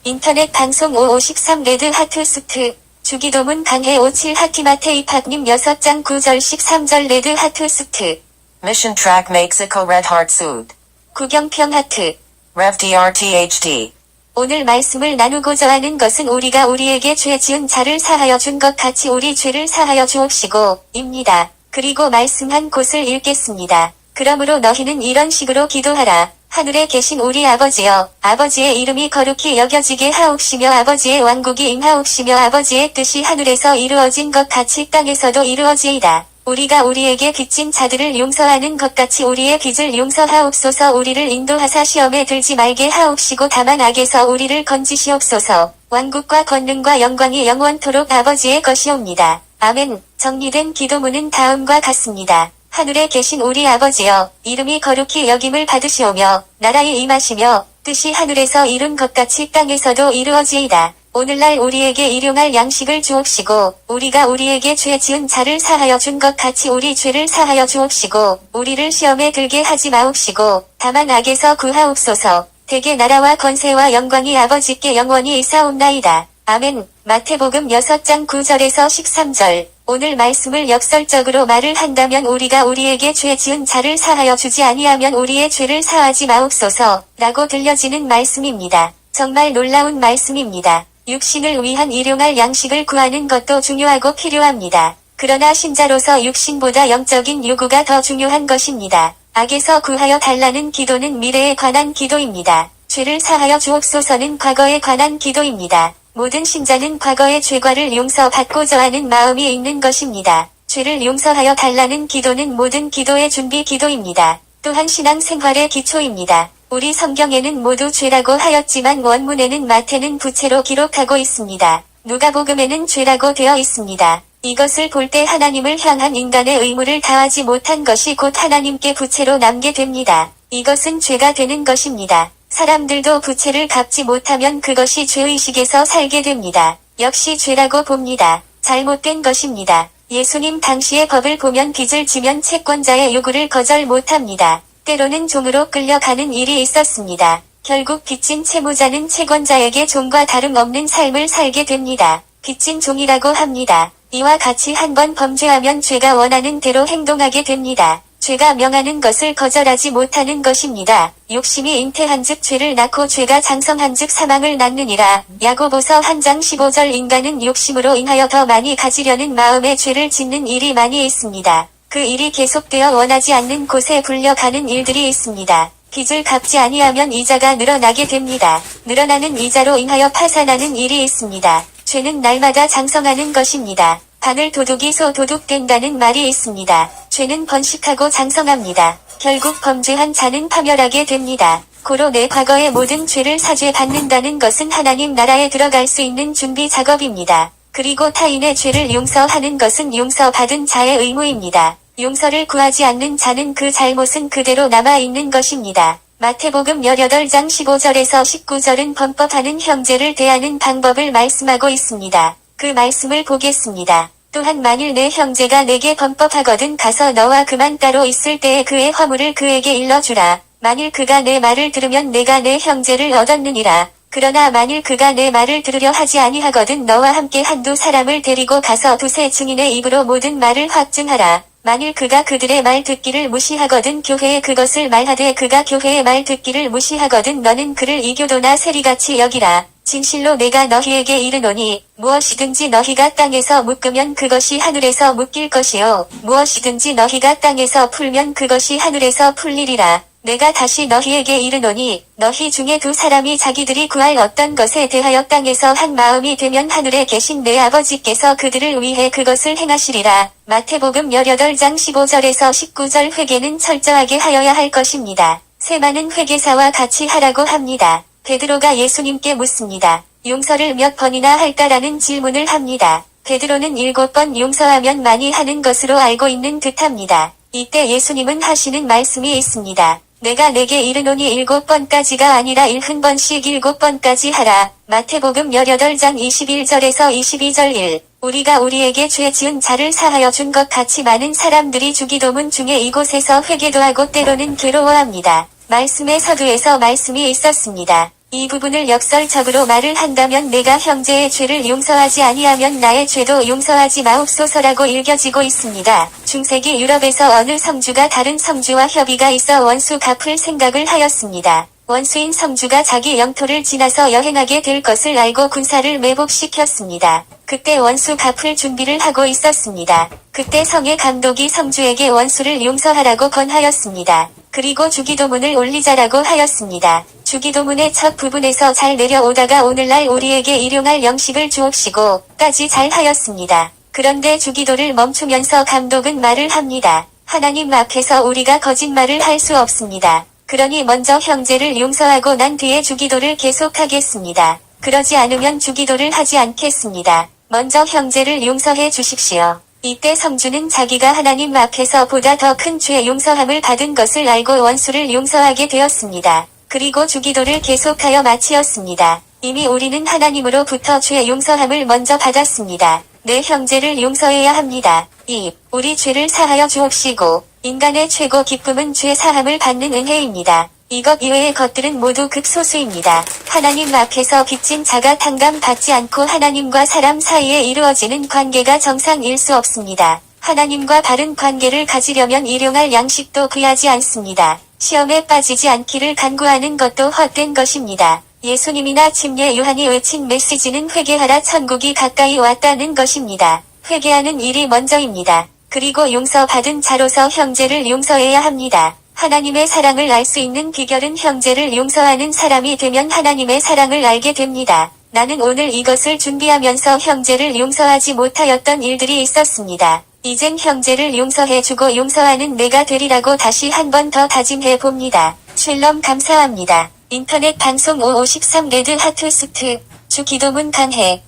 인터넷 방송 5513 레드 하트 수트. 주기도문 강해 57 하티마테이팍님 6장 9절씩 3절 레드 하트 수트. Mission track Mexico Red Heart Suit. 구경평 하트. Rev DRTHD. 오늘 말씀을 나누고자 하는 것은 우리가 우리에게 죄 지은 자를 사하여 준 것 같이 우리 죄를 사하여 주옵시고 입니다. 그리고 말씀한 곳을 읽겠습니다. 그러므로 너희는 이런 식으로 기도하라. 하늘에 계신 우리 아버지여, 아버지의 이름이 거룩히 여겨지게 하옵시며 아버지의 왕국이 임하옵시며 아버지의 뜻이 하늘에서 이루어진 것 같이 땅에서도 이루어지이다. 우리가 우리에게 빚진 자들을 용서하는 것 같이 우리의 빚을 용서하옵소서. 우리를 인도하사 시험에 들지 말게 하옵시고 다만 악에서 우리를 건지시옵소서. 왕국과 권능과 영광이 영원토록 아버지의 것이옵니다. 아멘. 정리된 기도문은 다음과 같습니다. 하늘에 계신 우리 아버지여, 이름이 거룩히 여김을 받으시오며 나라에 임하시며 뜻이 하늘에서 이룬 것 같이 땅에서도 이루어지이다. 오늘날 우리에게 일용할 양식을 주옵시고 우리가 우리에게 죄 지은 자를 사하여 준 것 같이 우리 죄를 사하여 주옵시고 우리를 시험에 들게 하지 마옵시고 다만 악에서 구하옵소서. 대개 나라와 권세와 영광이 아버지께 영원히 있사옵나이다. 아멘. 마태복음 6장 9절에서 13절. 오늘 말씀을 역설적으로 말을 한다면 우리가 우리에게 죄 지은 자를 사하여 주지 아니하면 우리의 죄를 사하지 마옵소서 라고 들려지는 말씀입니다. 정말 놀라운 말씀입니다. 육신을 위한 일용할 양식을 구하는 것도 중요하고 필요합니다. 그러나 신자로서 육신보다 영적인 요구가 더 중요한 것입니다. 악에서 구하여 달라는 기도는 미래에 관한 기도입니다. 죄를 사하여 주옵소서는 과거에 관한 기도입니다. 모든 신자는 과거의 죄과를 용서받고자 하는 마음이 있는 것입니다. 죄를 용서하여 달라는 기도는 모든 기도의 준비 기도입니다. 또한 신앙 생활의 기초입니다. 우리 성경에는 모두 죄라고 하였지만 원문에는 마태는 부채로 기록하고 있습니다. 누가복음에는 죄라고 되어 있습니다. 이것을 볼 때 하나님을 향한 인간의 의무를 다하지 못한 것이 곧 하나님께 부채로 남게 됩니다. 이것은 죄가 되는 것입니다. 사람들도 부채를 갚지 못하면 그것이 죄의식에서 살게 됩니다. 역시 죄라고 봅니다. 잘못된 것입니다. 예수님 당시의 법을 보면 빚을 지면 채권자의 요구를 거절 못합니다. 때로는 종으로 끌려가는 일이 있었습니다. 결국 빚진 채무자는 채권자에게 종과 다름없는 삶을 살게 됩니다. 빚진 종이라고 합니다. 이와 같이 한번 범죄하면 죄가 원하는 대로 행동하게 됩니다. 죄가 명하는 것을 거절하지 못하는 것입니다. 욕심이 잉태한즉 죄를 낳고 죄가 장성한즉 사망을 낳느니라. 야고보서 1장 15절. 인간은 욕심으로 인하여 더 많이 가지려는 마음에 죄를 짓는 일이 많이 있습니다. 그 일이 계속되어 원하지 않는 곳에 불려가는 일들이 있습니다. 빚을 갚지 아니하면 이자가 늘어나게 됩니다. 늘어나는 이자로 인하여 파산하는 일이 있습니다. 죄는 날마다 장성하는 것입니다. 바늘 도둑이 소 도둑 된다는 말이 있습니다. 죄는 번식하고 장성합니다. 결국 범죄한 자는 파멸하게 됩니다. 고로 내 과거의 모든 죄를 사죄받는다는 것은 하나님 나라에 들어갈 수 있는 준비 작업입니다. 그리고 타인의 죄를 용서하는 것은 용서받은 자의 의무입니다. 용서를 구하지 않는 자는 그 잘못은 그대로 남아있는 것입니다. 마태복음 18장 15절에서 19절은 범법하는 형제를 대하는 방법을 말씀하고 있습니다. 그 말씀을 보겠습니다. 또한 만일 내 형제가 내게 범법하거든 가서 너와 그만 따로 있을 때에 그의 허물을 그에게 일러주라. 만일 그가 내 말을 들으면 내가 내 형제를 얻었느니라. 그러나 만일 그가 내 말을 들으려 하지 아니하거든 너와 함께 한두 사람을 데리고 가서 두세 증인의 입으로 모든 말을 확증하라. 만일 그가 그들의 말 듣기를 무시하거든 교회에 그것을 말하되 그가 교회의 말 듣기를 무시하거든 너는 그를 이교도나 세리같이 여기라. 진실로 내가 너희에게 이르노니 무엇이든지 너희가 땅에서 묶으면 그것이 하늘에서 묶일 것이요 무엇이든지 너희가 땅에서 풀면 그것이 하늘에서 풀리리라. 내가 다시 너희에게 이르노니 너희 중에 두 사람이 자기들이 구할 어떤 것에 대하여 땅에서 한 마음이 되면 하늘에 계신 내 아버지께서 그들을 위해 그것을 행하시리라. 마태복음 18장 15절에서 19절. 회개는 철저하게 하여야 할 것입니다. 세마는 회개사와 같이 하라고 합니다. 베드로가 예수님께 묻습니다. 용서를 몇 번이나 할까라는 질문을 합니다. 베드로는 7번 용서하면 많이 하는 것으로 알고 있는 듯합니다. 이때 예수님은 하시는 말씀이 있습니다. 내가 내게 이르노니 7번까지가 아니라 70번씩 7번까지 하라. 마태복음 18장 21절에서 22절. 1. 우리가 우리에게 죄 지은 자를 사하여 준 것 같이 많은 사람들이 주기도문 중에 이곳에서 회개도 하고 때로는 괴로워합니다. 말씀의 서두에서 말씀이 있었습니다. 이 부분을 역설적으로 말을 한다면 내가 형제의 죄를 용서하지 아니하면 나의 죄도 용서하지 마옵소서라고 읽혀지고 있습니다. 중세기 유럽에서 어느 성주가 다른 성주와 협의가 있어 원수 갚을 생각을 하였습니다. 원수인 성주가 자기 영토를 지나서 여행하게 될 것을 알고 군사를 매복시켰습니다. 그때 원수 갚을 준비를 하고 있었습니다. 그때 성의 감독이 성주에게 원수를 용서하라고 권하였습니다. 그리고 주기도문을 올리자라고 하였습니다. 주기도문의 첫 부분에서 잘 내려오다가 오늘날 우리에게 일용할 영식을 주옵시고 까지 잘 하였습니다. 그런데 주기도를 멈추면서 감독은 말을 합니다. 하나님 앞에서 우리가 거짓말을 할 수 없습니다. 그러니 먼저 형제를 용서하고 난 뒤에 주기도를 계속하겠습니다. 그러지 않으면 주기도를 하지 않겠습니다. 먼저 형제를 용서해 주십시오. 이때 성주는 자기가 하나님 앞에서 보다 더 큰 죄 용서함을 받은 것을 알고 원수를 용서하게 되었습니다. 그리고 주기도를 계속하여 마치었습니다. 이미 우리는 하나님으로부터 죄 용서함을 먼저 받았습니다. 내 형제를 용서해야 합니다. 2. 우리 죄를 사하여 주옵시고 인간의 최고 기쁨은 죄 사함을 받는 은혜입니다. 이것 이외의 것들은 모두 극소수입니다. 하나님 앞에서 빚진 자가 탕감받지 않고 하나님과 사람 사이에 이루어지는 관계가 정상일 수 없습니다. 하나님과 바른 관계를 가지려면 일용할 양식도 구하지 않습니다. 시험에 빠지지 않기를 간구하는 것도 헛된 것입니다. 예수님이나 침례 요한이 외친 메시지는 회개하라 천국이 가까이 왔다는 것입니다. 회개하는 일이 먼저입니다. 그리고 용서받은 자로서 형제를 용서해야 합니다. 하나님의 사랑을 알 수 있는 비결은 형제를 용서하는 사람이 되면 하나님의 사랑을 알게 됩니다. 나는 오늘 이것을 준비하면서 형제를 용서하지 못하였던 일들이 있었습니다. 이젠 형제를 용서해주고 용서하는 내가 되리라고 다시 한 번 더 다짐해 봅니다. 쉘럼 감사합니다. 인터넷 방송 553 레드 하트 스트 주 기도문 강해